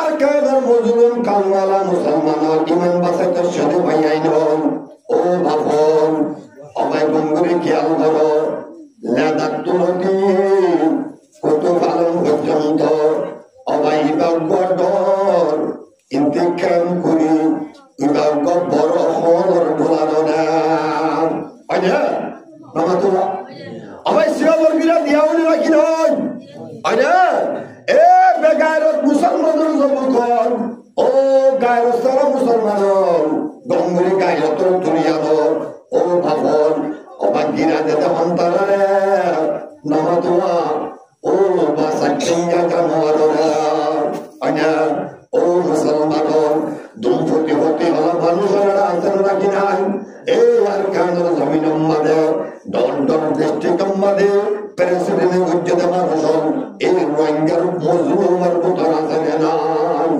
আর কায়দার মজলুম কালওয়ালা মুসলমান ইমান বাঁচাইতে সাথে ভাইয়াইন ও বাপন অবাই বন্ধুরে খেয়াল করো লেদার তুলতি কত পালন পর্যন্ত অবাই ডর ইন্তেকাম করি বড় হলর ঢোলানো না হয় না মামা তোরা অবাই শিয়ালর গিরা দিয়াউনি রাখি নয় হয় না এ বেগায়রত মুসলমানের যুবকর ও গায়রত সারা মুসলমান গঙ্গুরি গায়রত দুনিয়ানো ও বাপন অবাক গিরা যেতে অন্তরে নামা তোরা ও বাসা কিংগা জানোয়াররা হয় না ও মুসলমান দুর্ভতি হতে হলা মানুষেরা আছেন নাকি নাই এই আর কানের জমিন মাদে দণ্ডন দৃষ্টিকম মাদে প্রেসিডেন্ট উজ্জ্বত মানুষ এই রোহিঙ্গার মজলুমের ভিতর আছেন নাই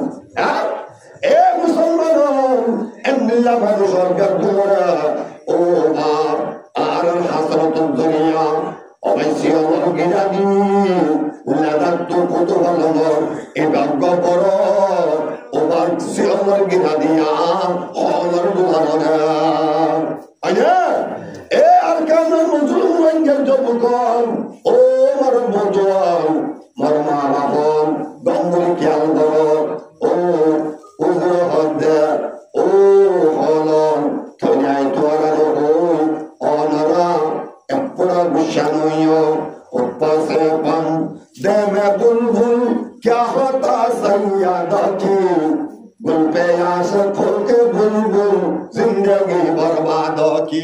এ মুসলমান এমনিলা মানুষের গর্দরা ও বাপ আর হাসরত দুনিয়া অবশ্যই আমার গিরানি লাদার তো কত ভালো এই ভাগ্য বড় ওবার সিলর গিরা দিয়া হলর দুলানো আয়া এ আর কান মজলুম রঙ্গের যুবকন ও মার বজওয়ান মার মা বাপন গঙ্গুলি খেয়াল করো ও উজর হদ্দে ও হলন থনিয়াই তোয়ারানো হই অনরা এপরা গুশানোয় ऊपर बन दे में बुलबुल क्या होता सैयादा की गुल पे आशिक होके बुलबुल जिंदगी बर्बादों की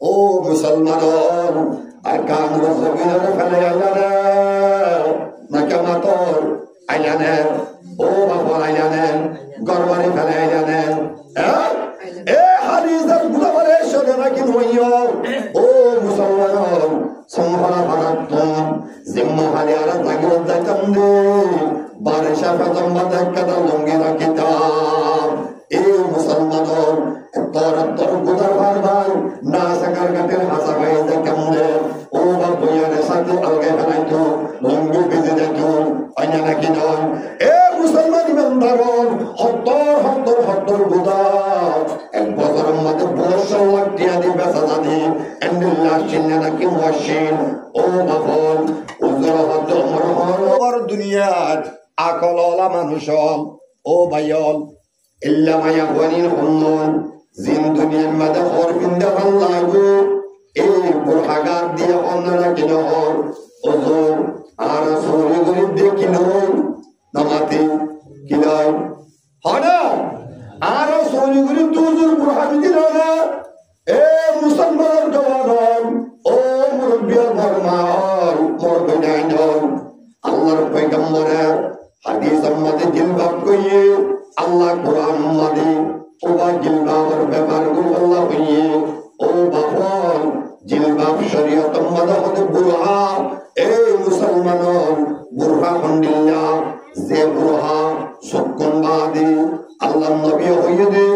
ओ मुसलमानों अरकान रसूल फले अल्लाह नकमातों अल्लाह ओ बाबा अल्लाह गरवारी फले अल्लाह ए हदीसर गुलाबरे शगना की नोयो ओ मुसलमानों संभला भारतम जिम्मा हरियाणा जागरूक जाकंदे बारिशा फजम्मा देखता लंगे ना किताब ए मुसलमानों तोर गुदर बार ना सकर गतिर हसा भाई जाकंदे ओ बाबूया ने साथी अलगे बनाई तो लंगे बिजी देखो अन्य ना किनार ए मुसलमान इमानदारों हत्तर गुदर एक बजरम मत बोशल लगतिया दी बेसा दी एंडिल्ला चिन्ना ना कि मशीन ओ बाबन उजर हत्तर मरहर दुनियात আকলওয়ালা মানুষ ও ভাইয়ল ইল্লা মায়া বনিন হুন্নন জিন দুনিয়ার মধ্যে হরবিন্দা আল্লাহু এই বুরহাগার দিয়ে অন্যরা কিনো ওজোর আর সরি গরিব দিয়ে কিনো নামাতে কিলাই হনা আর সরি গরিব দুজুর বুরহাবি দিলো না এ মুসলমানের জওয়ান ও মুরব্বিয়া বর্মার মরবেনাইন আল্লাহর পয়গম্বরে হাদিস মধ্যে জিলবাব কইয়ে আল্লাহ কোরআন মধ্যে ওবা জিলবাবের ব্যাপারগুলো আল্লাহ কইয়ে ও বাপন জিলবাব শরীয়ত মধ্যে বুরহা এই মুসলমানর বুরহা খন্ডিল্লা যে বুরহা সুকুন বাদে আল্লাহ নবী হইয়ে দে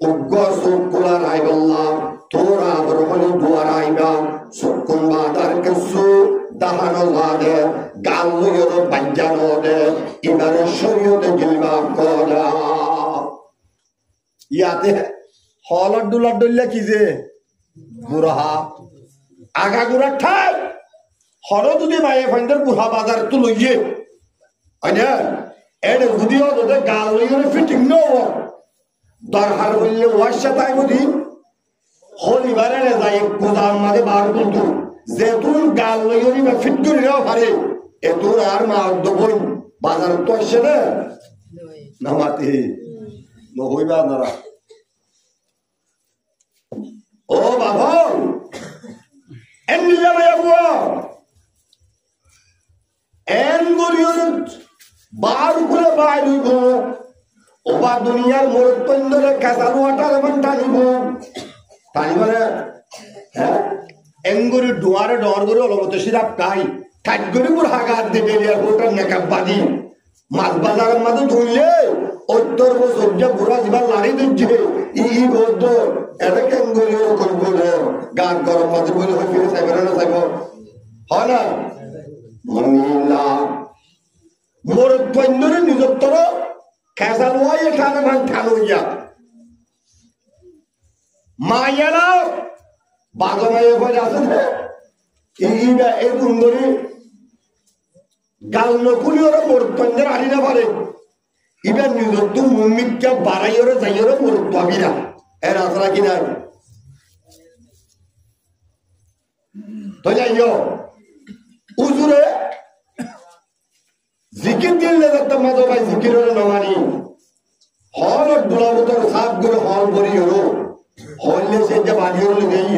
উগ্র সুকুলা রাইবাল্লাহ তোরা বরহলি দুয়ার আইবা সুকুন বাদার কিছু দাহানো লাদে গালুয়র বাঞ্জানো দে ইবারে শরীয়তে জিলবাব করা ইয়াতে হলর দুলার দল্লা কি যে বুরহা আগা গুড়া ঠাই হর যদি মায়ে ফাইন্ডার বুড়া বাজার তো লইয়ে আইনা এড যদিও তোদের গালুয়র ফিটিং নো দরহার বললে ওয়াশা তাই বুঝি হলিবারে যাই গোদাম মাঝে বার তুলতো যেতুন গাল লইরি বা ফিট করে নাও পারে এতুন আর মা দবই বাজার তো আসে না নামাতে নহইবা নারা ও বাবা এন্ডিলা মায়াবুয়া এন গরিয়র বার করে বাইরিব ওবা দুনিয়ার মোর পন্দরে কাসানো আটার মান টানিব টানিবারে হ্যাঁ এঙ্গুরি দুয়ারে ডর করে অলমতে সিরাপ খাই ঠাট করে পুরো হাগার দেবে এয়ারপোর্টের মেকআপ বাদি মাছ বাজারের মাঝে ধুইলে 70 বছর যে বুড়া জীবন লাড়ি দিচ্ছে ই গদ্দ এটা কেঙ্গুরি ওরকম বলে গান গরম মাঝে বলে হয়ে ফিরে চাইবে না চাইব হয় না মনিলা মরদ পন্দরে নিজত্তর খেসাল হয় এখানে ভাঙ ঠানো ইয়া মাইয়ারা বাগমায়ে বলে আছে না এইবা এই সুন্দরী গাল নকুলি ওরা মরদ পন্দর আনি না পারে ইবা নিজত্ব মুমিককে বাড়াই ওরা যাই ওরা মরদ পাবি না এর আসরা কিনা তো যাইও উজুরে জিকির দিলে যাতে মাঝে ভাই জিকিরের নমানি হল দুলাবতর সাপ করে হল করি হলো হলে সে যে বানিয়ে হলো গেই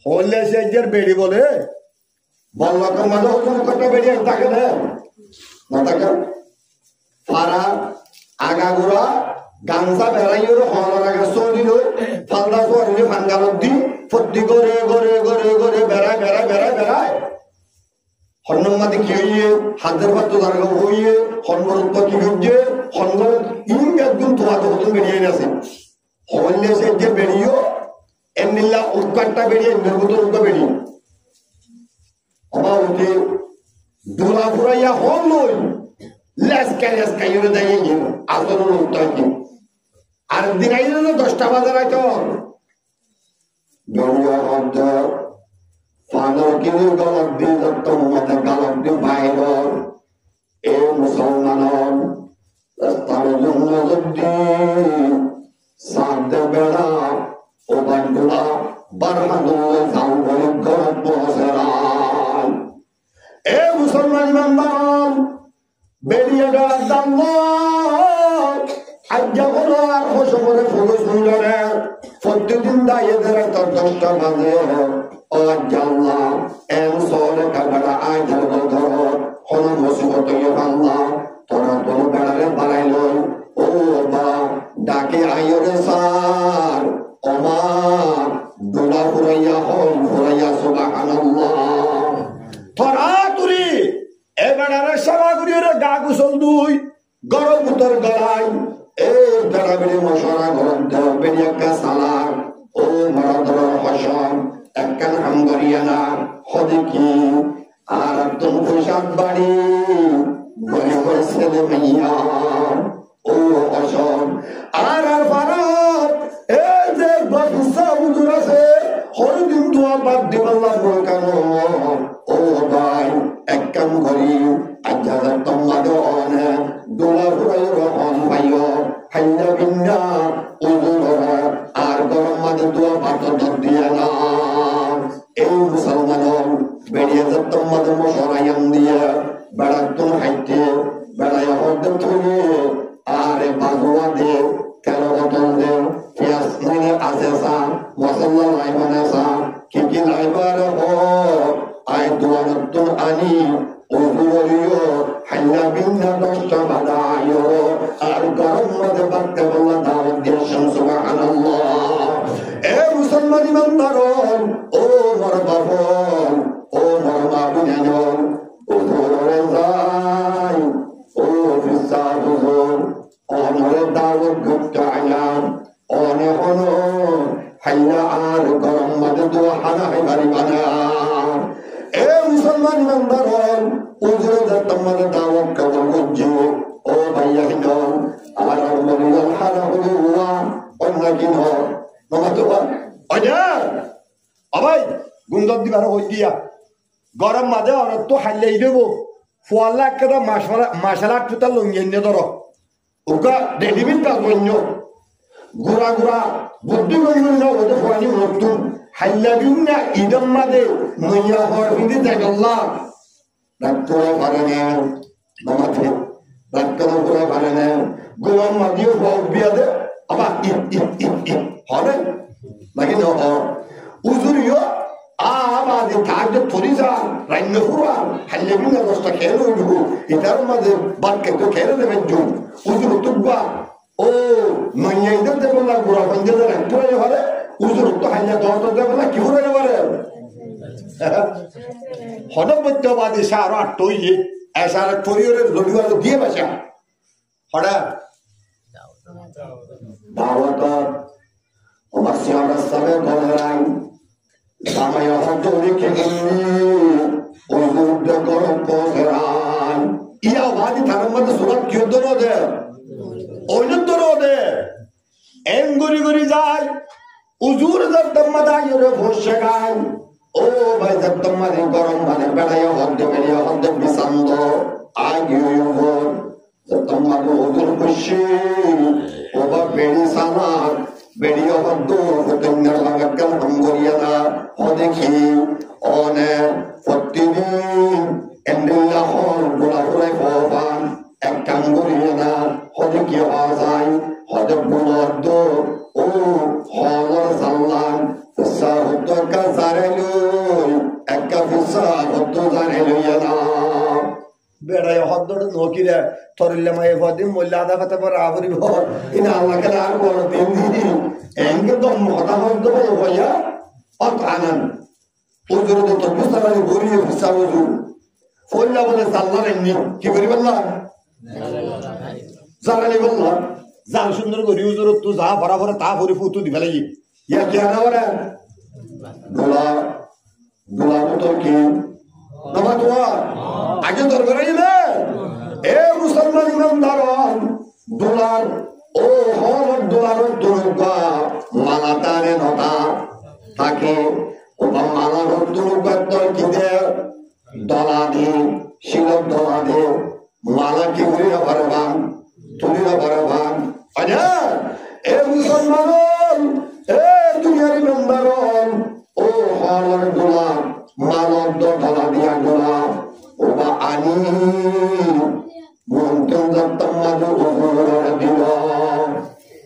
হলে সে যে বেড়ি বলে বল্লকের মাঝে হল কটা বেড়ি থাকে না না থাকে ফারা আগাগুড়া গামছা বেড়াই হলো হলার আগে চলি লই ফালদা চলি ফাঙ্গালত দি ফর্তি করে করে করে করে বেড়ায় বেড়ায় বেড়ায় বেড়ায় হন্নমাদি কি হইয়ে হাতের পাত্র দাঁড়ানো হইয়ে হন্মরত্ব কি হচ্ছে হন্মর ইন একদম তোমাকে হতন বেরিয়ে গেছে হলে সে যে বেরিয়েও এমনিল্লা উৎকারটা বেরিয়ে নির্গত উৎকা বেরিয়ে অবা উঠে দোলা ফুরাইয়া হল নই লেসকাই ওরে দাঁড়িয়ে গেল আসল উত্তর কি আর দিন আইলে 10টা বাজার আইত দলীয় শব্দ ফাদর কিনে গলত দিয়ে যত মতে গলত দিয়ে বাইর এ মুসলমান রাস্তার জন্য যদি সাথে বেড়া ও বান্ডুলা বারহাদুল্লে জাউলে গরত বসেরান এ মুসলমান ইমানদার বেরিয়ে গেল দাল্লাহ আজ যখন আর খুশি করে ফুলো শুনলে প্রতিদিন দায়েদের তোর 10টা বাজে ও জাল্লাহ এম সোরে কাবড়া আজ ধরো কোন মুসিবত ইবাল্লাহ তোরা তোর বেড়ারে বাড়াইল ও বা ডাকে আইরে সার ওমা দোলা ফুরাইয়া হল ফুরাইয়া সুবহানাল্লাহ তোরা তুরি এ বেড়ারে সেবা করিয়ে গা গুসল দুই গরম উত্তর গলায় এ বেড়া বেড়ে মশারা গরম দেও বেড়ে একটা সালার ও বড় ধরনের হসন একখান হামগরিয়ানা হদে কি আর একদম পোশাক বাড়ি বলে বলে ছেলে মাইয়া ও হসন আর আর ভারত এ যে বাদশা হুজুর আছে হরদিন দোয়া বাদ দিবাল্লাহ কেন ও ভাই এক কাম করি আজ তোমাদের দোলা ফুরাই রহন ভাইও হাইনা বিন্না উজুর আর গরম মাঝে দোয়া বাদ দিয়ে না এই মুসলমান বেরিয়ে তোমাদের মশারায়াম দিয়ে বেড়াতুন হাইতে বেড়ায় হতে থুলে আরে বাগুয়া দে কেন কতন দে পেঁয়াজ নিলে আছে সা মশলা লাইবানে সা কি লাইবার হোক আয় দোয়া নতুন আনি উজুরিও হাইনা বিন্না 10টা বাদায়ো আর গরম মাঝে বাদতে বলা দাওয়াত দিয়েছেন সুবহানাল্লাহ এ মুসলমান ইমানদারন ও মোর বাবন ও মোর মাবুনান ও ধরে যাই ও ফিসা হুজুর অনরে দাওয়াত গুপ্তা আয়াম অনে হনো হাইনা আর গরম মাঝে দোয়া হানা হাইবারি বানা এ মুসলমান ইমানদারন উজুরে তোমাদের দাওয়াত কবুল করছে ও ভাইয়া হিন্দন আর মরিয়াল হানা হলিল্লাহ অন্য কিন নমাতবা অজা আবাই গুন্দর দিবার হই দিয়া গরম মাঝে আর তো হাইলাই দেব ফুয়াল্লা একটা মাশালা টুতা লঙ্গিয়ে নিয়ে ধরো ওকা রেডিমেড কাজ বন্য গুড়া গুড়া বুদ্ধি বন্য ওদের ফুয়ানি নতুন হাইলা দিন না ঈদম মাঝে নইয়া হওয়ার কিন্তু দেখল্লা ডাক্তার পারে না নমাতে ডাক্তার করে পারে না গোলাম মাদিও বিয়া দে আবার হবে নাকি ন উজুরিও আমাদের কাজে থরিসা রাইন্য ফুরা হাইলে বিনা 10টা খেয়ে উঠব এটার মাঝে বাক্যে তো খেয়ে দেবেন জুম উজুর তুব্বা ও নইয়া ঈদের দেব না গোড়া পঞ্চায়েতের একটু পারে উজুর তো হাইলে 10টা দেব না কি ফুরাইতে পারে হনবত্যবাদী সার আর তৈরি এসার তৈরি লড়িবার দিয়ে বাসা হঠাৎ দাওয়াত অবশ্যই আমরা সবে করাই সাময় হতো লিখে গিয়ে ওই মুদ্রা গরম পসরান ইয়া ওয়াদি থানার মধ্যে সুরাত কি হতো না দে ওইনত তো দে এন গরি গরি যায় উজুর দম্মা দাইরে ফসে গায় ও ভাই দম্মা দিন গরম মানে বেড়াইয়া হদ্দে বেরিয়া হদ্দে বিসান্দ আগিয়ে হর দম্মা দো উজুর খুশি ও বা বেড়ি সানার বেড়িয়া হদ্দো ফতঙ্গার লাগাকাল হামগরিয়া না হদেখি অনে ফতিদিন এন্ডিল্লা হল গোলাপুরে ফোফান এক কাঙ্গরিয়া না হদেখি হাজাই হদে বুলদ্দ ও হলর সাল্লাম ফিসা হদ্দো কা জারেলুই একটা ফিসা হদ্দো জারেলুইয়া না বেড়াই হদ্দোটা নকিরে তরিল্লা মায়ে ফদিম মোল্লা আদা কথা পর আবরি ভর ইনা আল্লাহ কালা আর বড় দিন এঙ্গে তো মহতা হদ্দো হইয়া অত আনান উজুরে তো তরবিস্তারে গরিয়ে ফিসা উজু ফল্লা বলে সাল্লার এমনি কি করি বললা জারালি বললা জাল সুন্দর গরি উজুর তো যা বরাবর তা ভরি ফুতু দিবে লাগি ইয়া কি আনা ওরা গোলা গোলা তো কি নমা তোয়া আগে দরবার আইলে এ মুসলমান ইমানদারন ডলার ও হল ডলার দুর্গা মালাতারে নটা থাকে ও মালার দুর্গা তোর কি দে দলা দি শিলক দলা দে মালা কি উড়িয়া ভরবান তুলিয়া ভরবান আজা এ মুসলমান এ দুনিয়ার ইমানদারন ও হল ডলার মানব দলা দিয়া ডলা ও বা আনি মন্তন দত্তম মাদু ওহর দিল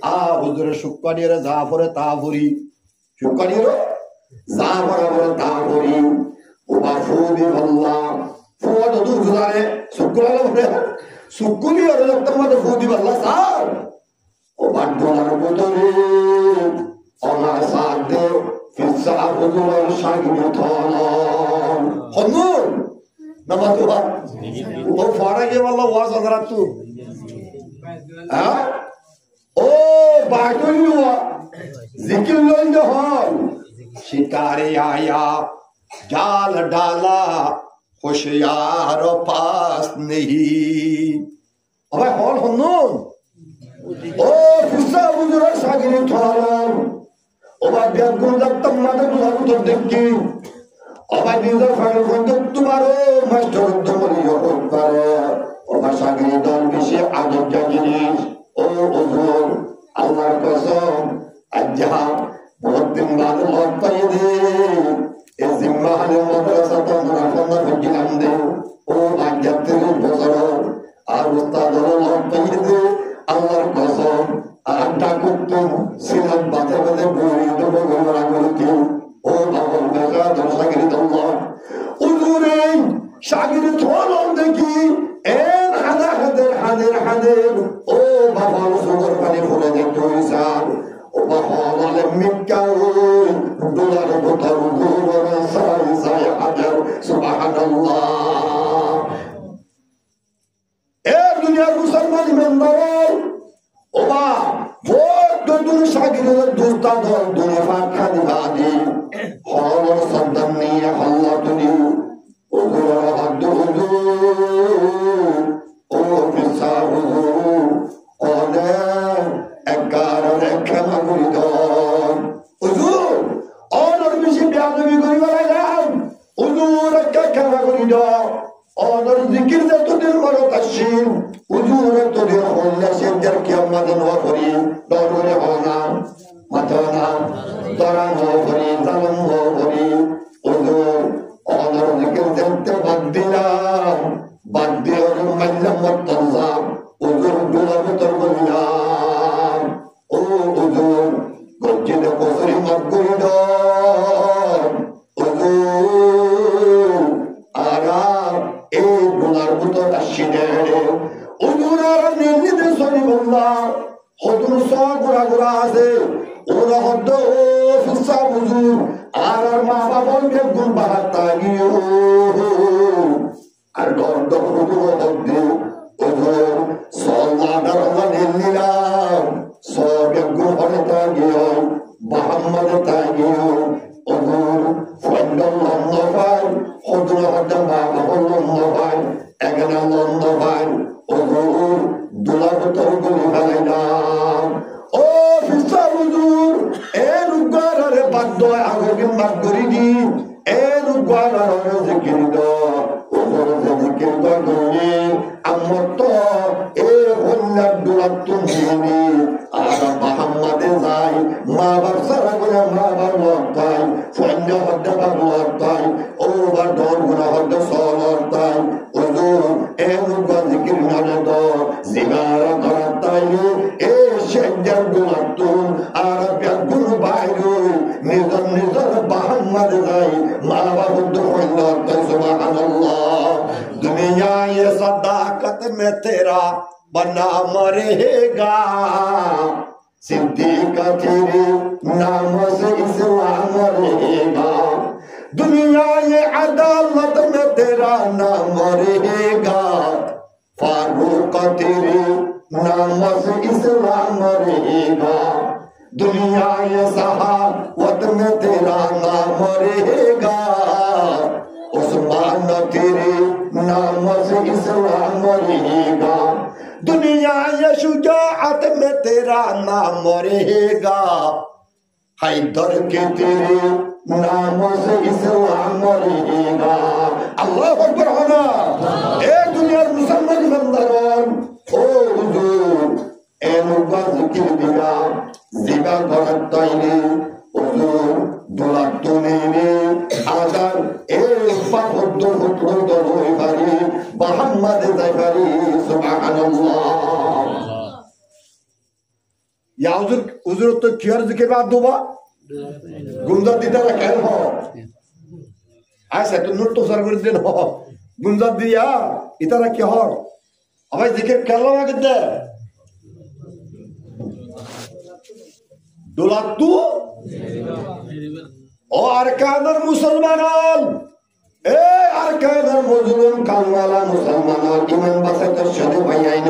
আ হুজুরে শুকরিয়া যা পরে তা ভরি শুকরিয়া যা পরে তা ভরি ও বা ফুবি আল্লাহ ফুয়া তো দূর গুজারে শুকরিয়া বলে শুকরিয়া দত্তম মাদু ফুবি আল্লাহ স্যার ও বা ডলার বদলে অনা সাদে ফিসা হুজুরের সাগিনে থন হনুর নামা তোবা ও ফারাগে वाला ওয়াজ হযরত তু হ্যাঁ ও বাটুয়া জিকির লইলে হল শিকারে আয়া জাল ডালা होशियार पास नहीं अबे हल हनुन ओ फुसा बुजुर्ग सागिरी थोराम ओबा बेगुन दत्तम मादे बुलाउ तो देखी ओबा निजर फाइल कोन तुम्हारो मास्टर तुम्हारी हो करे ओबा सागिरी दल बेশি আগে জিনিস ও হুজুর আল্লাহর কসম আজ্জা বহুত দিন বাদ লগ পাই দে এ জিম্মা হালে মাদ্রাসা তো মুনাফা ফিজিলাম দে ও আজ্জাতের বছর আর উস্তাদর লগ পাই দে আল্লাহর কসম আড্ডা করতুম সিলাম বাজে বাজে বই দেবো গোমরা করতে ও বাবা বেজা দর্শকের আল্লাহ হুজুরে শাগির থলন দেখি এন হাদের ও বাবা সুগর পানি ফুলে দেখতে হইছান ও বাবা বলে মিক্কাও ডলার বোতল গোবর সাই সাই হাজার সুবহানাল্লাহ এ দুনিয়ার মুসলমান ইমানদার ও বা ভোট দুন শাগিরের দুস্তাদ দুনিয়া ফাঁকা দিবাদি হলর সন্তান নিয়ে হল্লা তুলি হুজুর হাত হুজুর ও ফিসা হুজুর ওনে একার রেখা মুরিদন হুজুর অনর বেশি বেয়াদবি করি বলাইলাম হুজুর একা খেলা করি দাও অনর জিকির দে তোদের মরো তাসিম হুজুর তোদের হল্লা সেন্টার কিয়ামত নওয়া করি দররে হনা মাতনা দরান হো করি জালম হো করি হুজুর অনর জিকির দেতে বাদ দিলাম বাদ দিয়ে মাল্লাম মতজা হুজুর দুলাব তোর বললাম ও হুজুর গজ্জিদে কোসরি মত করি দাও হুজুর আরা এই দুলার ভিতর আসিনে হুজুর আর নির্নিদে সরি বললাম হুজুর সব গোড়া আছে ওরা হদ্দ ও ফুসা হুজুর আর মা বাবার বেগুন বাহার তাগিও আর গর্দ হুজুর হদ্দে হুজুর সল্লাদার নিলাম সব বেগুন হলে তাগিও মোহাম্মদ তাগিও হুজুর ফন্ডল লন্দ ভাই হুজুর হদ্দ মা বাবার লন্দ ভাই এখানে লন্দ ভাই হুজুর দুলা বোতল গুলি ফেলাইলাম ও ফিসা হুজুর এ রুগারে বাদ্য আগের বাদ করি দি এ রুগারে জিকির দো হুজুর জিকির দো দুনি আমর তো এ হল্লা দুলা তুমি আর মুহাম্মাদে যাই মা বাপ সারা গুনা মা বাপ লড়তাই সৈন্য হদ্দা বাপ লড়তাই ও বা ডর গুনা হদ্দা সল লড়তাই হুজুর এ রুগা জিকির নানা দো জিগারা করাতাই এ শেজার গুনা তুম আর ব্যাগুর বাইরু নিজর নিজর মুহাম্মাদে যাই মা বাপ লড়তাই সুবহানাল্লাহ दुनिया ये सदाकत में तेरा बना मरेगा सिद्दीक तेरे नाम से इस्लाम रहेगा दुनिया ये अदालत में तेरा नाम रहेगा फारूक तेरे नाम से इस्लाम रहेगा दुनिया ये सहावत में तेरा नाम रहेगा उस्मान तेरे नाम से इस्लाम रहेगा दुनिया ये शुजाअत में तेरा नाम रहेगा हैदर के तेरे नाम से इस्लाम रहेगा अल्लाह अकबर होना ए दुनिया मुसलमान बंदरों ओ हुजूर ए मुबा जिकिर दिया जिबा करताइने हुजूर दुलातुने ने आदर ए पाहुद्द हुद्द होई बारी मुहम्मद जाइबारी सुबहानाल्लाह या हुजूर तो कियर जिकिर बाद दोबा गुंजा दिदारा केन हो ऐसे तो नुट तो सरवर दिन हो गुंजा दिया इतारा क्या हो अबे जिकिर केला मागदे दुलातु ও আরকানের মুসলমান এ আরকানের মুজলুম কালওয়ালা মুসলমান ইমান বাসাতে সাথে ভাইয়াইন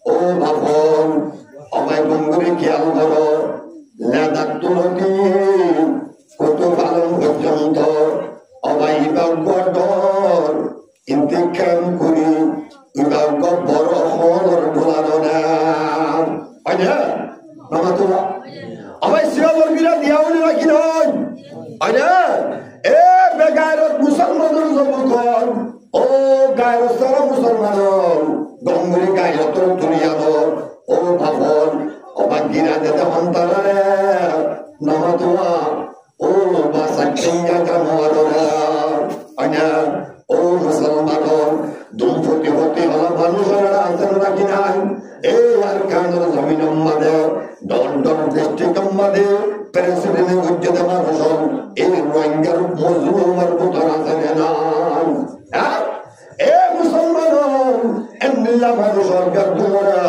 ও বাপন আমায় বন্ধুরে খেয়াল করো লাদাতুলতি কত পালন পর্যন্ত আমায় ইবাগর ইন্তেকাম করি ইবাগর বড় হলর ভোলানো না আইনা মামাতুরা আমায় সিয়াবর গিরা দিয়াউনি রাখি নয় আইনা এ বেগায়রত মুসলমানের জবকর ও গায়রত সারা মুসলমান গঙ্গুরি গায়রত দুনিয়ানো ও ভাবন ও বাগিরা দেতে অন্তরে নামাতুয়া ও বাসাকিঙ্গা জানোয়াররা আইনা ও মুসলমান দুমফতি হতে হলা মানুষেরা আছেন নাকি নাই এই আরকানের জমিন মাদে দণ্ডন দৃষ্টিকম মাদে প্রেসিডেন্ট উজ্জতে মানুষ এই রোহিঙ্গার মজলুমের ভূতর আছেন না এ মুসলমান এমনিলা মানুষের গর্দরা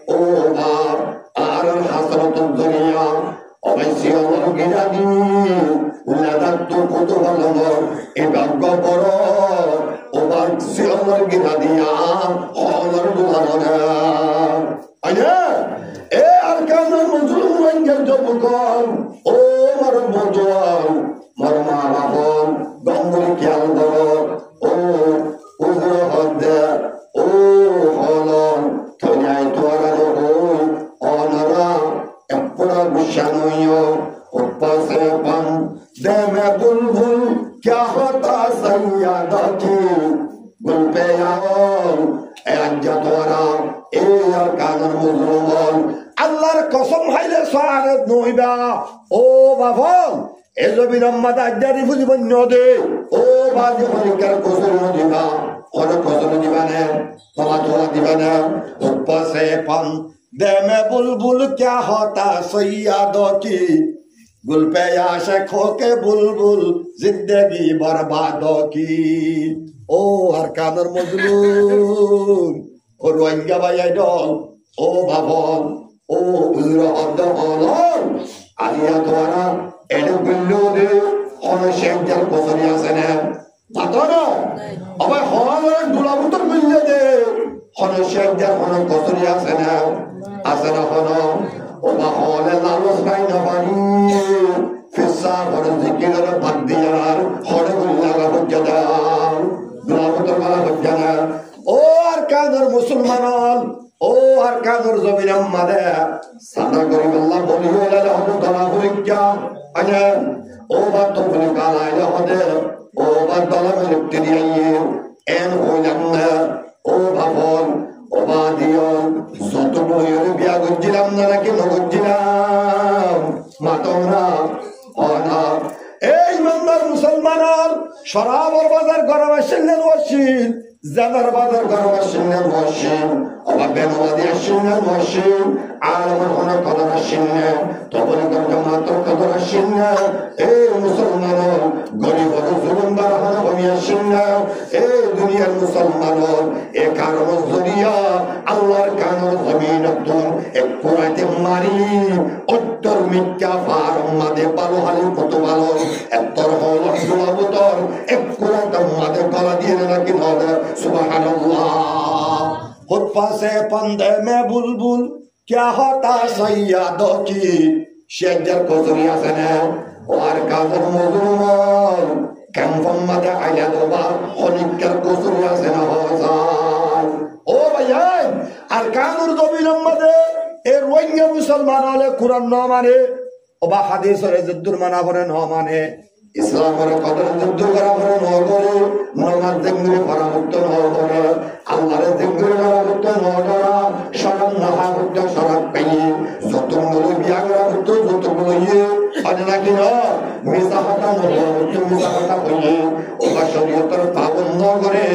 ও বাপ আর হাসরত দুনিয়া অবশ্যই আমার গিরানি লাদাত তো কত ভালো এই ভাগ্য বড় ও বাক্সি আমার গিরানিয়া আমার দুলানা আয়া এ আরকানের মজলুম রোহিঙ্গার জবকর ও মার বদওয়ান মার মা বাপন গঙ্গুলি খেয়াল করো ও উজর হদ্দে ও হলন থনিয়াই তোয়ারা হই অনরা এপরা গুশানইও উপাসে পান দেমে বুলবুল क्या होता सैयदा की गुल पे आओ ए अंजतोरा ए अरकानुल मुजलुमन আল্লাহর কসম হাইলে সারাত নইবা ও বাফল এ জবিন আম্মাদ আজ্জারি ফুজি বন্য দে ও বাজে হরিকার কসম দিবা ওর কসম দিবা না তোমা তোলা দিবা না উপাসে পান দেমে বুলবুল क्या होता सैयदा की गुल पे आशिकों के बुलबुल जिंदगी बर्बादों की ओ अरकानुल मुजलुम ओ रोहिंग्या भाई डॉल ओ बाबन ओ उजरा अब्दुल आलिया द्वारा एडो बिल्लो दे और शेख जल कोसरिया से ने पता ना अब हमारे दुलाबुतर मिलने दे और शेख जल और कोसरिया से ने आसना होना ওমা হলে লালস গাই না পানি ফিসা বড় জিকিরের ভাগ দিয়ার হড়ে গুল্লা হজ্জাদার দুলাবতর মালা হজ্জাদার ও আরকানুল মুসলমান ও আর কানুর জমিনের মাঝে সাদা করি আল্লাহ বলি হইলে হতো ধরা পরীক্ষা আগে ও বা তো বলি কালাইলে হতে ও বা দলা লিখতে দিয়ে এন হইলাম না ও ভাবন ও বা দিও যত বইয়ের বিয়া করছিলাম না নাকি নগরছিলাম মাতরা অনা এই ইমানদার মুসলমান শরাবর বাজার গরম আসলেন ওয়াসিন জানার বাজার গরম আসলেন ওয়াসিন আবার বেনওয়াদি আসলেন ওয়াসিন আর আমার কোনো কদর আসলেন তখন করে মাত্র কদর আসলেন এই মুসলমান গরিব জুলুম দ্বারা হলো আমি আসলেন এই দুনিয়ার মুসলমান এ কারণ জরিয়া আল্লাহর কানুন জমিন তুম এক পুরাতে মারি উত্তর মিথ্যা পার মাদে ভালো হালি কত ভালো এতর হলো সুলাবতর এক পুরাতে মাদে গলা দিয়ে নাকি নদে সুবহানাল্লাহ खुद पासे पंदे में बुलबुल क्या होता सैयदों की शेजर को दुनिया से ने और काजर मजलूम कम फम्मद आया दोबा खनिकर को दुनिया से ना हो जाए ओ भैया अरकानुर ज़मीन मदे ए रोहिंग्या मुसलमान वाले कुरान न माने ओबा हदीस और जिद्दुर मना करे न माने ইসলাম এর কদর যুদ্ধ করা করে ন করে নমাজ জিকির করা মুক্ত ন করে আল্লাহর জিকির করা মুক্ত ন করা শরণ না মুক্ত শরণ পেই যতগুলো বিয়া করা মুক্ত যতগুলো আজ নাকি না মিসাহাতা ন মুক্ত মিসাহাতা হই ও শরীয়তের পাবন ন করে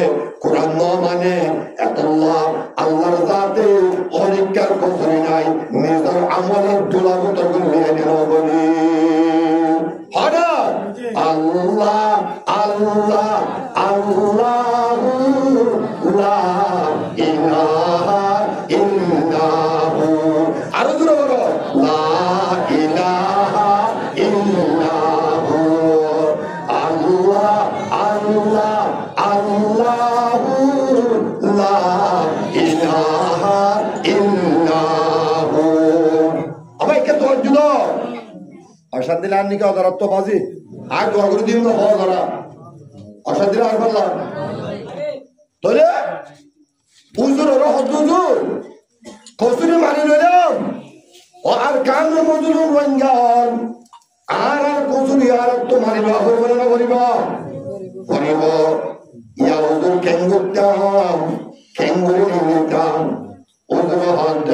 কোরআন ন মানে আল্লাহ আল্লাহর জাতে অনিকার কোসরি নাই নিজের আমলের দুলাবত করে নিয়ে বলি হযা Allah, Allah, Allah, la ilaha illahu. Aru duro bolo. La ilaha illahu. Allah, Allah, Allahu, la ilaha illahu. Abai ke toh judo. Ashad dilan ni ka darat to bazi. আর দোয়াগুলো দিন না হওয়া ধরা অসাধিরা আর পারলাম তাহলে উজুর ওরা হজুর কসুরি মানি লইলাম ও আর কান মজুর রঞ্জান আর আর কসুরি আর তো মানিব করবে না করিব করিব ইয়া উজুর কেঙ্গুতাম কেঙ্গুরি নিতাম উজুর হদ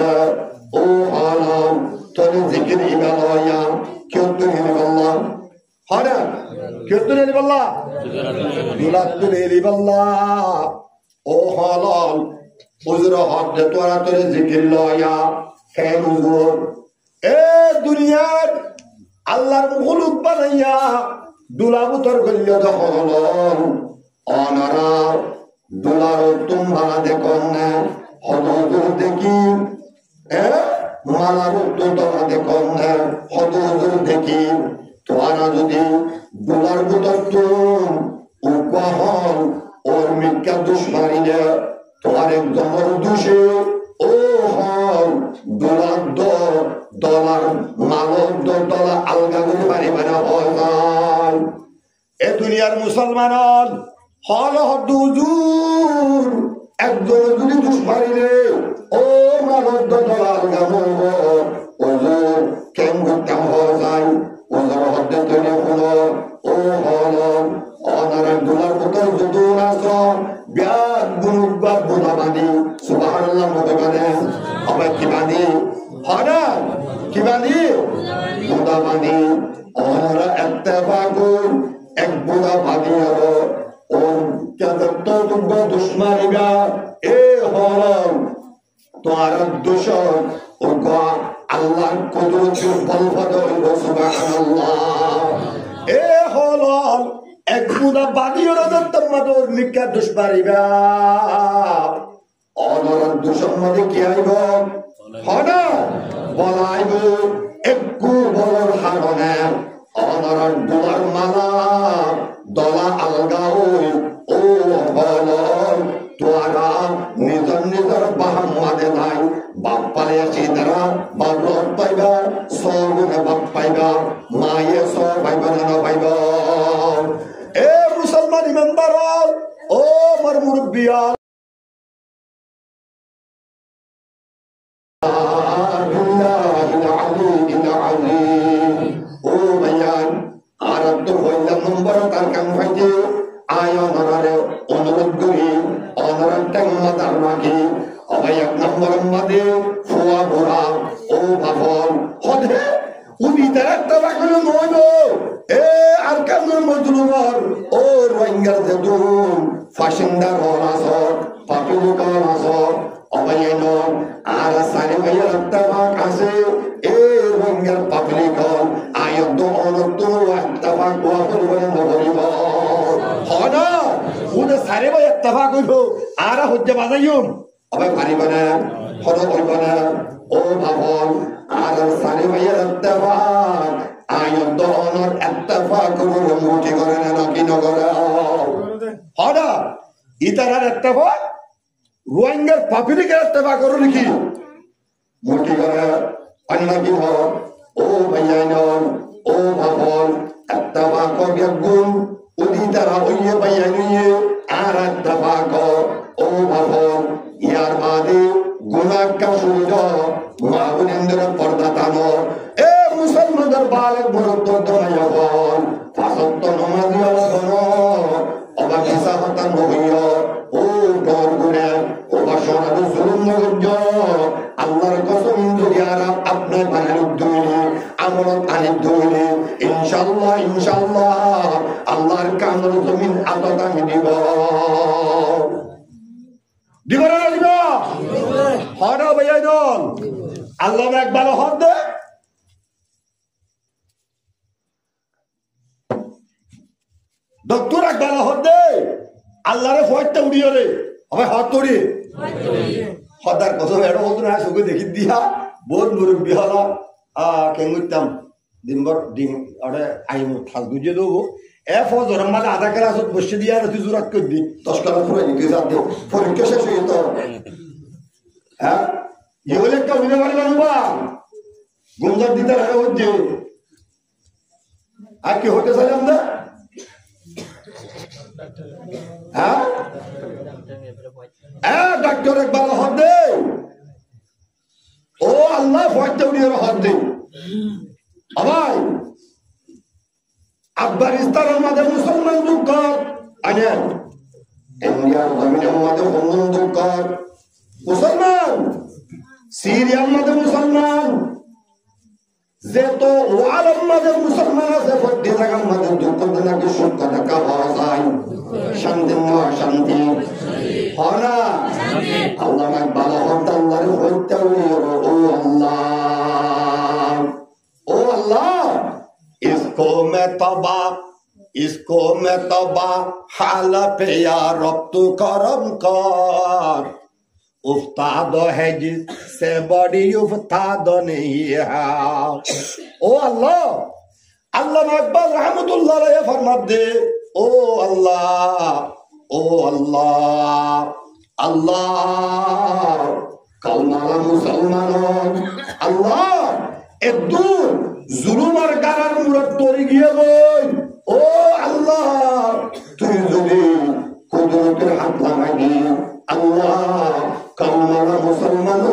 ও আলাম তোর জিকির ইবালয়া কেউ তো হিলবাল্লাহ হ্যাঁ কেতু নেলি বল্লা দুলাত্তু নেলি বল্লা ও হালাল উজুর হদ তোরা তোরে জিকির লয়া হে উজুর এ দুনিয়ার আল্লাহর মুখলুক বানাইয়া দুলাবুতর গল্য দখল অনারা দুলার তোমরা দেখুন না হদুর দেখি মালার তোমরা দেখুন না হদুর দেখি তোরা যদি দুলার বুতর উপহন ওর মিথ্যা দুশ্মারি নে তোমার একদম দোষে ও হন দুলার ডলার মানব ডলা আলগা করে পারি মানে হয় এ দুনিয়ার মুসলমান হল দুজুর একজন যদি দুশ্মারি নে ও মানব ডলা আলগা হইব ওজোর কেন করতাম হওয়া যায় ওজোর হদ্দে তৈরি হলো ও হল অনারায় দুলার বোতল যদুর আসন ব্যাগ বুনুক বা বোনা বাঁধি সুবহানাল্লাহ মতো বাঁধে আবার কি বাঁধি হনা কি বাঁধি বোনা বাঁধি অনারা এত্তেফাকুন এক বোনা বাঁধি হলো ও কেদত্ত তুব্ব দুশ্মানিবা এ হল তোমার দোষক ও আল্লাহ কুদরতের বলফাদর সুবহানাল্লাহ এ হল এক বুনা বাদিও রাজত্ব মাদর মিকা দুশ্মারিবা অনর দুশ্মনে কি আইব হনা বলাইব একটু বলর হারনে অনর দুলার মালা দলা আলগা হই ও বল তোরা নিজর নিজর বাহামাদে নাই বাপ পালে আসি দ্বারা বাপ রথ পাইবা সগুনে বাপ পাইবা মায়ে সব পাইবা না পাইবা এ মুসলমান ইমানদার ও আমার মুরব্বিয়া ও ভাইয়ান আর তো হইলাম নম্বর তার কাম পাইতে আয় অনারে অনুরোধ করি অনার টাইমা তার নাকি অবাই এক নম্বর মাদে ফোয়া ভরা ও ভাবন হদে উনি তার একটা বাকল নইব এ আর কামের মজলুমর ও রোহিঙ্গার যে দুন ফাশিন্দার হল আসর পাপিলু কল আসর অবাই নন আর সারি ভাইয়ার একটা বাক আছে এ রোহিঙ্গার পাপিলি কল আয়ত অনন্ত একটা বাক কোয়া করবেন নবরিব হনা উনি সারি ভাই একটা বাক হইব আর হজ্জে বাজাইম অবাই পারিব না হদ করব না ও ভাবন আর সারি ভাইয়ার একটা বাক আয়ত অনর একটা বাক করব মুটি করে না নাকি নগরে হনা ইতারার একটা বাক রোহিঙ্গার পাপিলিকে একটা বাক করো নাকি মুটি করে অন্য কি হন ও ভাইয়া নন ও ভাবন একটা বাক গুণ উদি তারা ওইয়ে ভাইয়া নিয়ে আর একটা বাক ও ভাবন ইয়ার বাদে গুণাক্কা সূর্য মহাবুনেন্দ্র পর্দা টানো এ মুসলমানদের বালেক বরত্ব দমাইয়া বল ফাসত্ব নমাজিয়া বন অবা কিসা হতা নহইয় ও ডর গুণে ওবা সোনার জুলুম নগর্য আল্লাহর কসম যদি আর আপনার বানানোর দৌড়ে আমলত আনির দৌড়ে ইনশাল্লাহ ইনশাল্লাহ আল্লাহর কামর জমিন আতত আমি দিব দিব না দিব হরা ভাইয়া দল আল্লাহ একবার হদ দে ডক্টর একবার হদ দে আল্লাহরে ফয়টা উড়িয়ে রে আবার হদ তড়ি হদার কত এড়ো হতো না চোখে দেখি দিয়া বহুত মুরব্বী হলা কেমুতাম দিনভর ডিম আরে আইম থাক বুঝে দেবো এ ফজর মানে আধা ক্লাসত বসে দিয়া তুই জোরাত করে দি 10 ক্লাস পুরো নিতে যাতে পরীক্ষা শেষ হয়ে তো হ্যাঁ এগুলো একটা উড়ে মারি বানুবা গুঞ্জার দিতে রাখা হচ্ছে আর কি হতে চাই আমরা হ্যাঁ ডাক্তার একবার হদ দে ও আল্লাহ ফয়টা উড়িয়ে হদ দে আবাই আফগানিস্তানের মধ্যে মুসলমান দুঃখ আনেন ইন্ডিয়ার জমিনের মধ্যে বন্ধন দুঃখ মুসলমান সিরিয়ার মধ্যে মুসলমান যেত ওয়ালের মধ্যে মুসলমান আছে প্রত্যেক জায়গার মধ্যে দুঃখ নাকি সুখ টাকা পাওয়া যায় শান্তি না শান্তি হয় না আল্লাহ ভালো হতে আল্লাহরে হইতে ও আল্লাহ ও আল্লাহ इसको मैं तौबा हाल पे या रब तू करम कर उस्ताद है जिससे बड़ी उस्ताद नहीं है ओ अल्लाह अल्लाह अकबर रहमतुल्लाह अलैहि फरमाते दे ओ अल्लाह अल्लाह कलमाला मुसलमान अल्लाह একদম জুলুমার গারার মুরত তরি গিয়ে গই ও আল্লাহ তুই যদি কুদরতের হাত লাগাইনি আল্লাহ কালমালা মুসলমান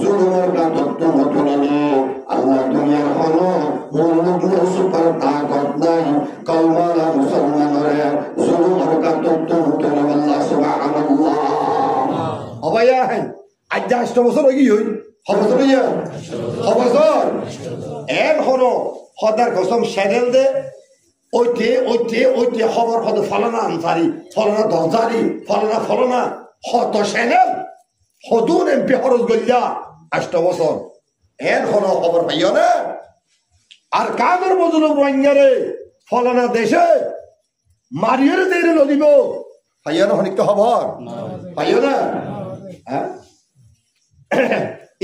জুলুমার গাতত্ব মতনে আল্লাহ দুনিয়ার হলো মূল্য সুপার তাকত নাই কালমালা মুসলমানরে জুলুমার গাতত্ব মতনে আল্লাহ সুবহানাল্লাহ অবায়া হয় আজ 8 বছর হই হই খবর ইয়া খবর এর হলো হদার কসম শেডেল দে ওইতে খবর হদ ফলানা আনসারি ফলানা দরজারি ফলানা হত শেডেল হদুন এমপি হরজ গল্লা 8 বছর এর হলো খবর পাইও না আর কাদের মজলুম রোহিঙ্গারে ফলানা দেশে মারিয়ে দেরে লদিব পাইও না হনিক খবর পাইও না হ্যাঁ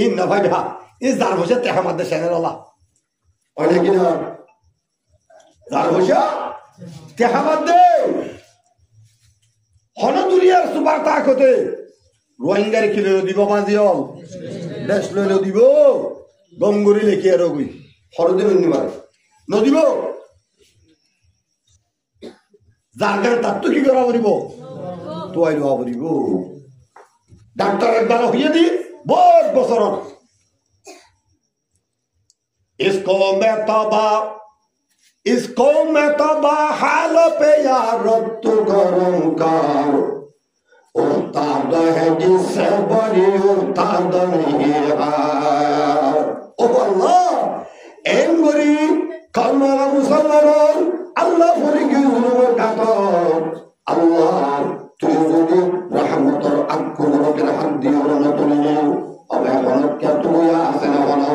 ইন্না ভাই ভা ইস দার বসে তে আমাদের চ্যানেল আল্লাহ অনেক কি না দার বসে তে আমাদের হন দুনিয়ার সুপার তাকতে রোহিঙ্গারে কি লইলো দিব মাজিয়ল দেশ লইলো দিব গঙ্গুরি লেখি আর গই হরদে নিমার নদিব জায়গার তাত্ত্ব কি করা বলিব তো আইলো বলিব ডাক্তার একবার হইয়ে দি বহুত বছর इसको मैं तबा हाल पे यार तू गरम कर उस्ताद है जिससे बड़ी उस्ताद नहीं है ओ अल्लाह एंगरी कलमारा मुसलमान अल्लाह फरी की जुल्म काटो अल्लाह তুই যদি রহমতের আকুলকে হাত দিয়ে না তুলে अब এখন क्या তুই আছে না বলো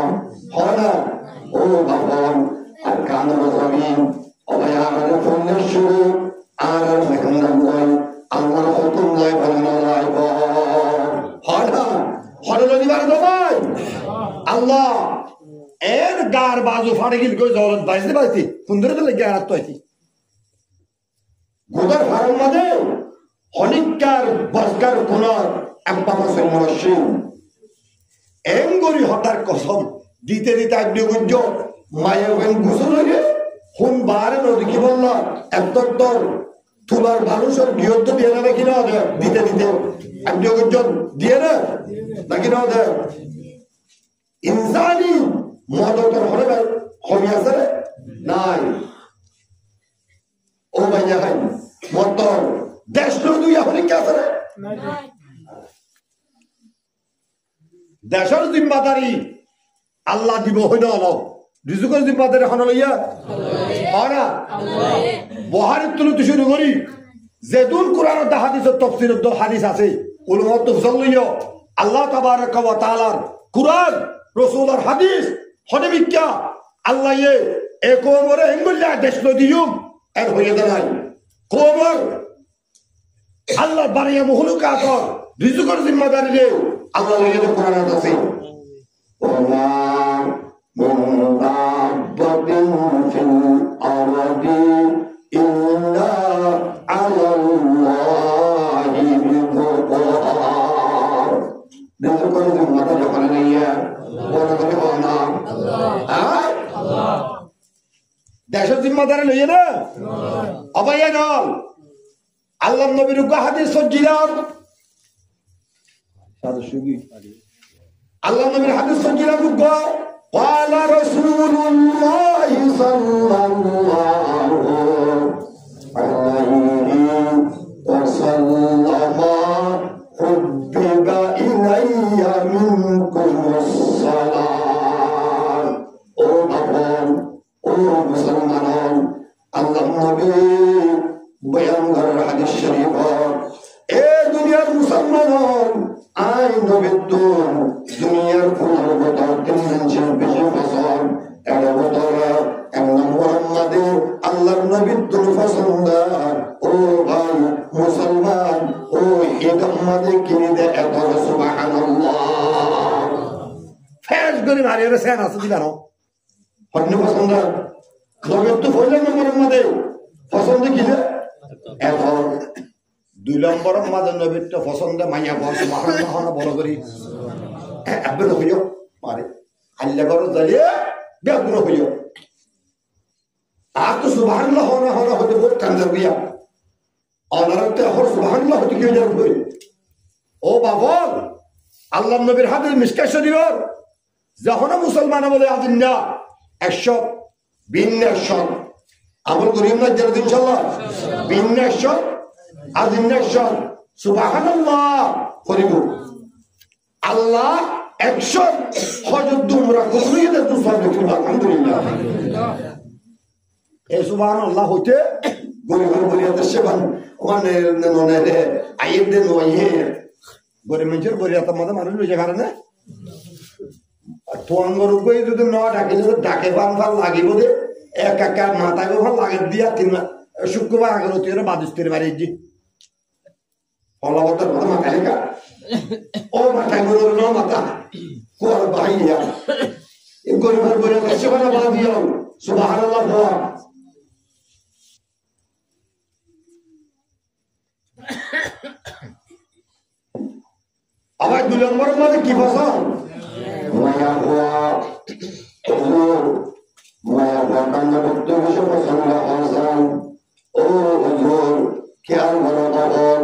হয় না ও বাবা আর কান জমিন अब यार ফোন শুরু আর মেহমান বল আল্লাহর হুকুম নাই বলে না হয় না হয় না দিবার ভাই আল্লাহ এর গার বাজু ফাড়ে গিল কই জলত বাইতে বাইতে সুন্দর তো লাগে আর তোইতি গোদার ফার্ম মাঝে অনিকার বসকার কোনার আব্বাসের মশিন এঙ্গরি হতার কসম দিতে দিতে আগ্নি গুঞ্জ মায়ের ওখান গুছল হয়ে হুন বারে নদী কি বলল এতদর তুলার মানুষের গৃহত্ব দিয়ে না নাকি না দিতে দিতে আগ্নি গুঞ্জ দিয়ে না নাকি না ইনসানি মদতর হলে কমি আছে নাই ও ভাইয়া ভাই মদর দেশ দুই এখন কি আছে দেশের জিম্মাদারি আল্লাহ দিব হইল রিজুকের জিম্মাদারি এখন লইয়া হয় না বহারির তুলতে শুরু করি যেদুন কোরআন হাদিসের তফসির হাদিস আছে উলুমত তফসিল লইয়া আল্লাহ তাবারক ওয়া তাআলার কুরআন রাসূলের হাদিস হনে বিক্কা আল্লাহ এ কোমরে হেঙ্গুল্লা দেশ দিয়ুম এর হইয়া দাঁড়াই কোমর আল্লাহ বানিয়ে মখলুকাত রিজুকের জিম্মাদারি রে আল্লাহ লইয়া কোরআন আছে ওমা মুদাব্বাতিন ফিল আরদি ইল্লা আলাল্লাহি বিযুবহার রিজুকের জিম্মাদারি করে নিয়া বড় করে বলনা আল্লাহ দেশের জিম্মাদারি লইয়া না অবাইয়া নল আল্লাহ নবীর হাদিস সজ্জিলাম আল্লাহ নবীর হাদিস সজ্জিলাম قال رسول الله صلى الله عليه وسلم حبب إلي منكم الصلاة ও বাবা ও মুসলমান আল্লাহ নবী বয়ান করার হাদিস শরীফ এ দুনিয়ার মুসলমান আই নবীতুন দুনিয়ার ফুলের বদল তিন ইঞ্চির বেশি ফসল এর বদল মুহাম্মাদে আল্লাহর নবীতুন পছন্দ ও ভাই মুসলমান ও ঈদ আমাদের কিনে দে এত সুবহানাল্লাহ ফেজ করে মারিয়ে সেন আছে দিবা না হন্য পছন্দ নবীতুন হইলেন মুহাম্মাদে পছন্দ কিলে এখন 2 নম্বর মাঝে নবীত্ব পছন্দ মাইয়া বলছে মহান বড় করি আব্দুল হইও পারে আল্লাহ বড় জালিয়ে বেগুন হইও আর তো সুবহানাল্লাহ হনা হতে বহুত কান্দর গিয়া অনারতে হর সুবহানাল্লাহ হতে কি জান কই ও বাবা আল্লাহ নবীর হাদিস মিশকাত শরীফ যখন মুসলমান বলে আদিনা 100 বিন্যাসন আমল করিম না জান ইনশাআল্লাহ বিন্যাসন আদিনাশন সুবহানাল্লাহ করিব আল্লাহ 100 হযরত তোমরা কবুলিয়ে দাও সুবহানাল্লাহ আলহামদুলিল্লাহ এই সুবহানাল্লাহ হইতে গরিব বলিয়া দেশবান মানে ননে আইব দেন ওয়ে গরিব মানুষের বলিয়া তো মত মানুষ লইছে কারণে তোয়াঙ্গর কই যদি ন ডাকিলে ডাকে বান ভাল লাগিব দে এক একা মাথাকে ভাল লাগে দিয়া তিন শুক্রবার আগে হতে বাদুস্তির বাড়ি জি অলবত মাথা লেখা ও মাথা গুলো ন মাথা কোর ভাইয়া এই গরিবের বলে কেসবানা বাদ দিও সুবহানাল্লাহ বল আবার 2 নম্বর মধ্যে কি ফসল মায়া হওয়া মায়া বাকানা বক্ত বিষয় ফসল হাসান ও হুজুর খেয়াল করো তখন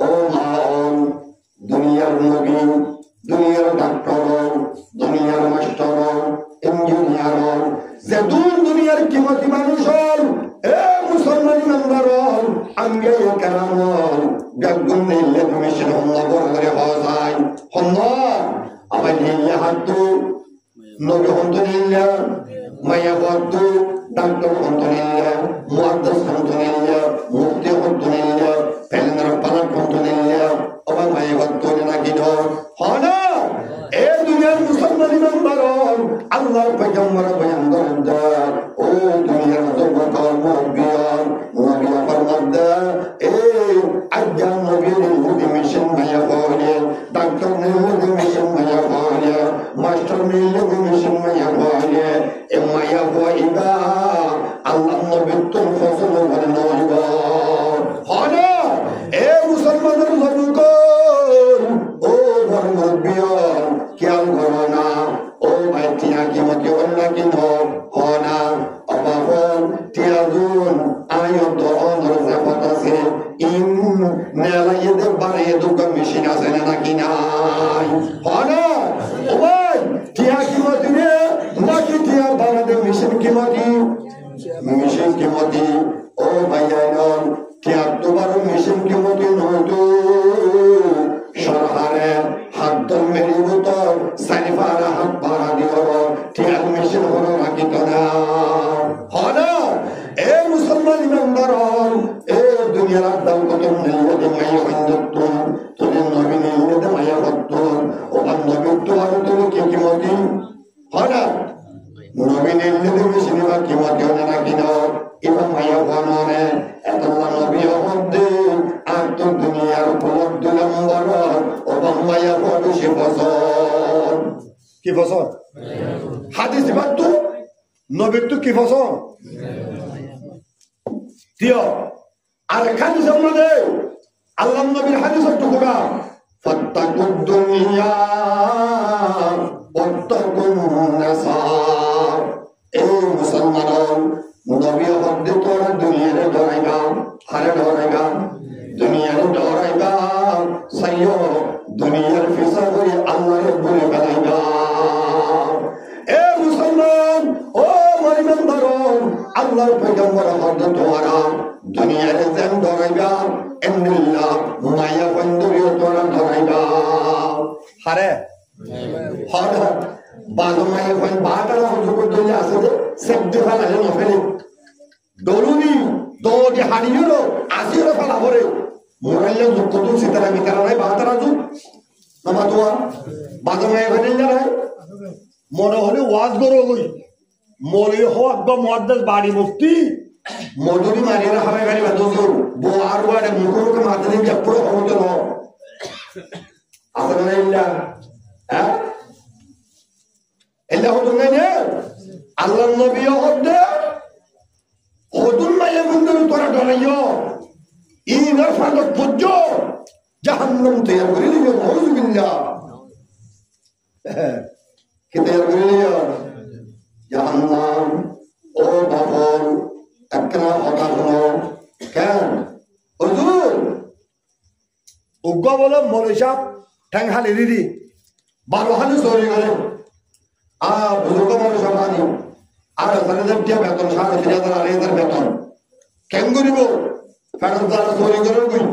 ও মাওন দুনিয়ার নবী দুনিয়ার ডাক্তার দুনিয়ার মাস্টার ইঞ্জিনিয়ার হাতু নবী হন্তনিল্লা মায়া বদ্দু ডাক্তার হন্তনিল্লা মুহাদ্দিস হন্তনিল্লা মুফতি হন্তনিল্লা পেলেন্দ্র পালাক হন্তনিল্লা অবা মায়া বদ্দু নাকি ন হনা এ দুনিয়ার মুসলমান ইমানদার আল্লাহর পয়গম্বর বয়ান করেন ও দুনিয়ার মুসলমান মুরব্বিয়ান নবী ফরমাদা এ আজ্ঞান নবীর মুদি মিশন মায়া বলে ডাক্তার মুদি মিশন মায়া বলে মাস্টার মুদি মিশন মায়া বলে এ মায়া বইবা আল্লাহ নবী তোর ফসল বলে নইবা হনা এ মুসলমানের জনগণ ও মুরব্বিয়ান খেয়াল করো না ও ভাই টিয়া কি মতে অন্য কি হনা অবাবন টিয়াজুন আয়ত অনর জাফত আছে ইন নেলাইতে বারে দুঃখ মেশিন আছে নাকি নাই হনা ও ভাই টিয়া কি মতে নাকি টিয়া বানাতে মেশিন কি মতে মেশিন কি মতে ও ভাই জানেন টিয়া তোমার মেশিন কি মতে নয়তো সরহারে হাত দল মেরি বোতল সাইফারা হাত ভাড়া দিও টিয়ার মেশিন হলো নাকি না হনা এ মুসলমান ইমানদার এ দুনিয়ার দাম কত নিয়তে মায়া হিন্দুত্বন তোদের নবী নিয়তে মায়া ভক্তন ও নবী তো আর তুমি কি মতি হনা নবী নিয়তে মেশিন বা কি মতি হনা নাকি না এবং মায়া বননে এত নবী হদ্দে আর তো দুনিয়ার উপলব্ধ নম্বর এবং মায়া পড়ছে ফসল কি ফসল হাদিস বাতো নবীর তো কি ফসল দিও আর হাদিস মধ্যে আল্লাহ নবীর হাদিস টুকরা ফাত্তাকুদ দুনিয়া ওয়াত্তাকুন নাসা এ মুসলমান নবী হদ্দে তোরা দুনিয়ার ডরাইবা হারে ডরাইবা দুনিয়ার ডরাইবা সাইয়ো দুনিয়ার ফিসা করে আল্লাহর বলে বেলাইবা এ মুসলমান ও মরিমন্দার আল্লাহর পয়গম্বর হদ্দে তোরা দুনিয়ার যেন ডরাইবা এমনিল্লাহ মায়া বন্ধুরিও তোরা ডরাইবা হারে হরে বাজো মায়া বন্ধ বাটারা হুজুর দলে আছে সেবদে ফেলা হেন ফেলে দরুনি দোটি হাড়িও আসিও ফেলা ভরে মোরাইলে যুক্ত তো সিতারা মিতারা নাই বাটারা যুগ নামা তোয়া বাজো মায়া ফেলে যায় মনে হলে ওয়াজ করো কই মলি হক বা মুআদ্দাস বাড়ি মুফতি মজুরি মারিয়ে হবে গাড়ি বাদুর বো আর ওয়াড়ে মুকুরকে মাদনে জপুরো হতো ন আসলে ইল্লা হ্যাঁ এলা হতো না আল্লাহ নবী হদ্দে হদুল মায়া বন্ধু তোরা ডরাইও ইনার ফাঁদত পূজ্য জাহান্নাম তৈরি করে নিও নাউযুবিল্লাহ কি তৈরি করে নিও জাহান্নাম ও বাবন একটা কথা শোনো কেন হুজুর উগ্র বলে মৌলভী সাহেব ঠ্যাং হালি দিদি 12 হালি চুরি করে বুজুর্গ মানুষ আনি 8,000 টাকা বেতন 3,500 4,000 বেতন কেন করিব ফেরত দ্বারা চুরি করে কই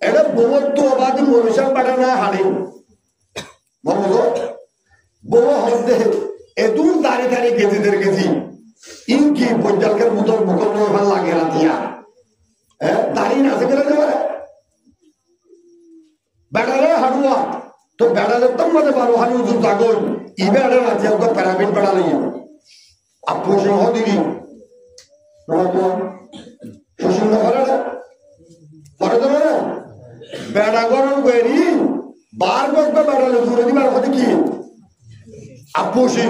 এটা বহুত তো আবাদ মৌলভী সাহেব পাঠা না হালি বুঝো বউ হতে এদুর দাঁড়িয়ে দাঁড়িয়ে কেজিদের কেজি ইনকি বৈজ্ঞানিকের মুদর মুখল ভাল লাগে রাতিয়া দাঁড়িয়ে না গেলে বেড়ালে হাড়ুয়া তো বেড়ালে তো মধ্যে 12 হাড়ু উজুর জাগল ই বেড়া রাতিয়া ওকে প্যারাবিন বেড়ালে আপু সিংহ দিদি সুসিংহ ঘরে ঘরে তো না বেড়া গরম করি বার বসবে বেড়ালে দূরে দিবার হতে কি আপু সিং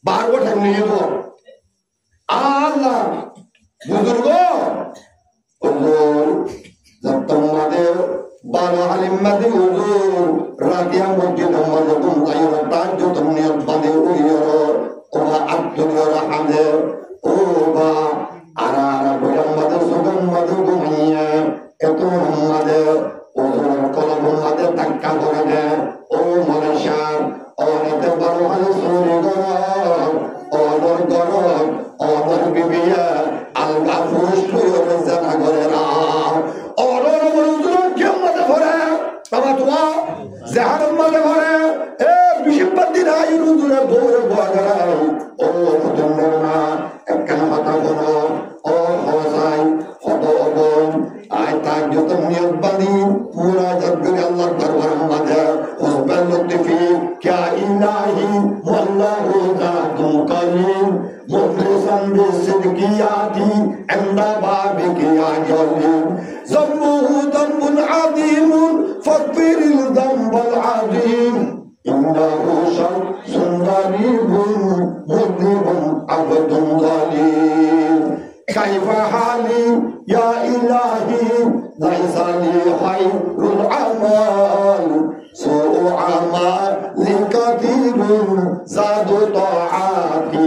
বার বসে নিয়ে তো আল্লাহ বুজুর্গ হুজুর তোমাদের 12 হালিম মাদি হুজুর রাতিয়া মসজিদ আমাদের গুমতাই তাজ্জু তুমিয়ত বাদে উইয়ো ওবা আব্দুল রাহামে ওবা আরা বয়াম্মাদের সুগম্মাদের গুমিয়া এত আমাদের হুজুর কলম আমাদের টাকা করে দে ও মানসা অনেক 12 হালি সুরি গরম অনর গরম অনর বিবিয়া আলগা পুরুষ পুরুষ জানা করে না অনর মরুজুর কেমতে ভরে বাবা তোমা জাহান্নামে ভরে এ বিশিব্বা রুজুরে বউরে বগারাও ও মুজন্নের মা একখান কথা বলো ও হসাই হত বোন আয় তাক যত নিয়ত বাঁধি পুরা জগৎ আল্লাহর দরবার মাঝে হুসবান লতিফি ক্যা ইলাহি ওয়াল্লাহু জাতুল করিম মুখলিসান বিসিদকিয়াতি ইনদা বাবিকি ইয়া জলিম যম্বুহু যম্বুন আযীমুন ফাগফিরিল যম্বাল আযীম ইন্নাহু শামসুন গরীবুন মুযনিবুন আবদুন যালিম কাইফা হালি ইয়া ইলাহি লাইসা লি খায়রুল আমাল সু'উ আমালি কাথীরুন যাদু তাআতি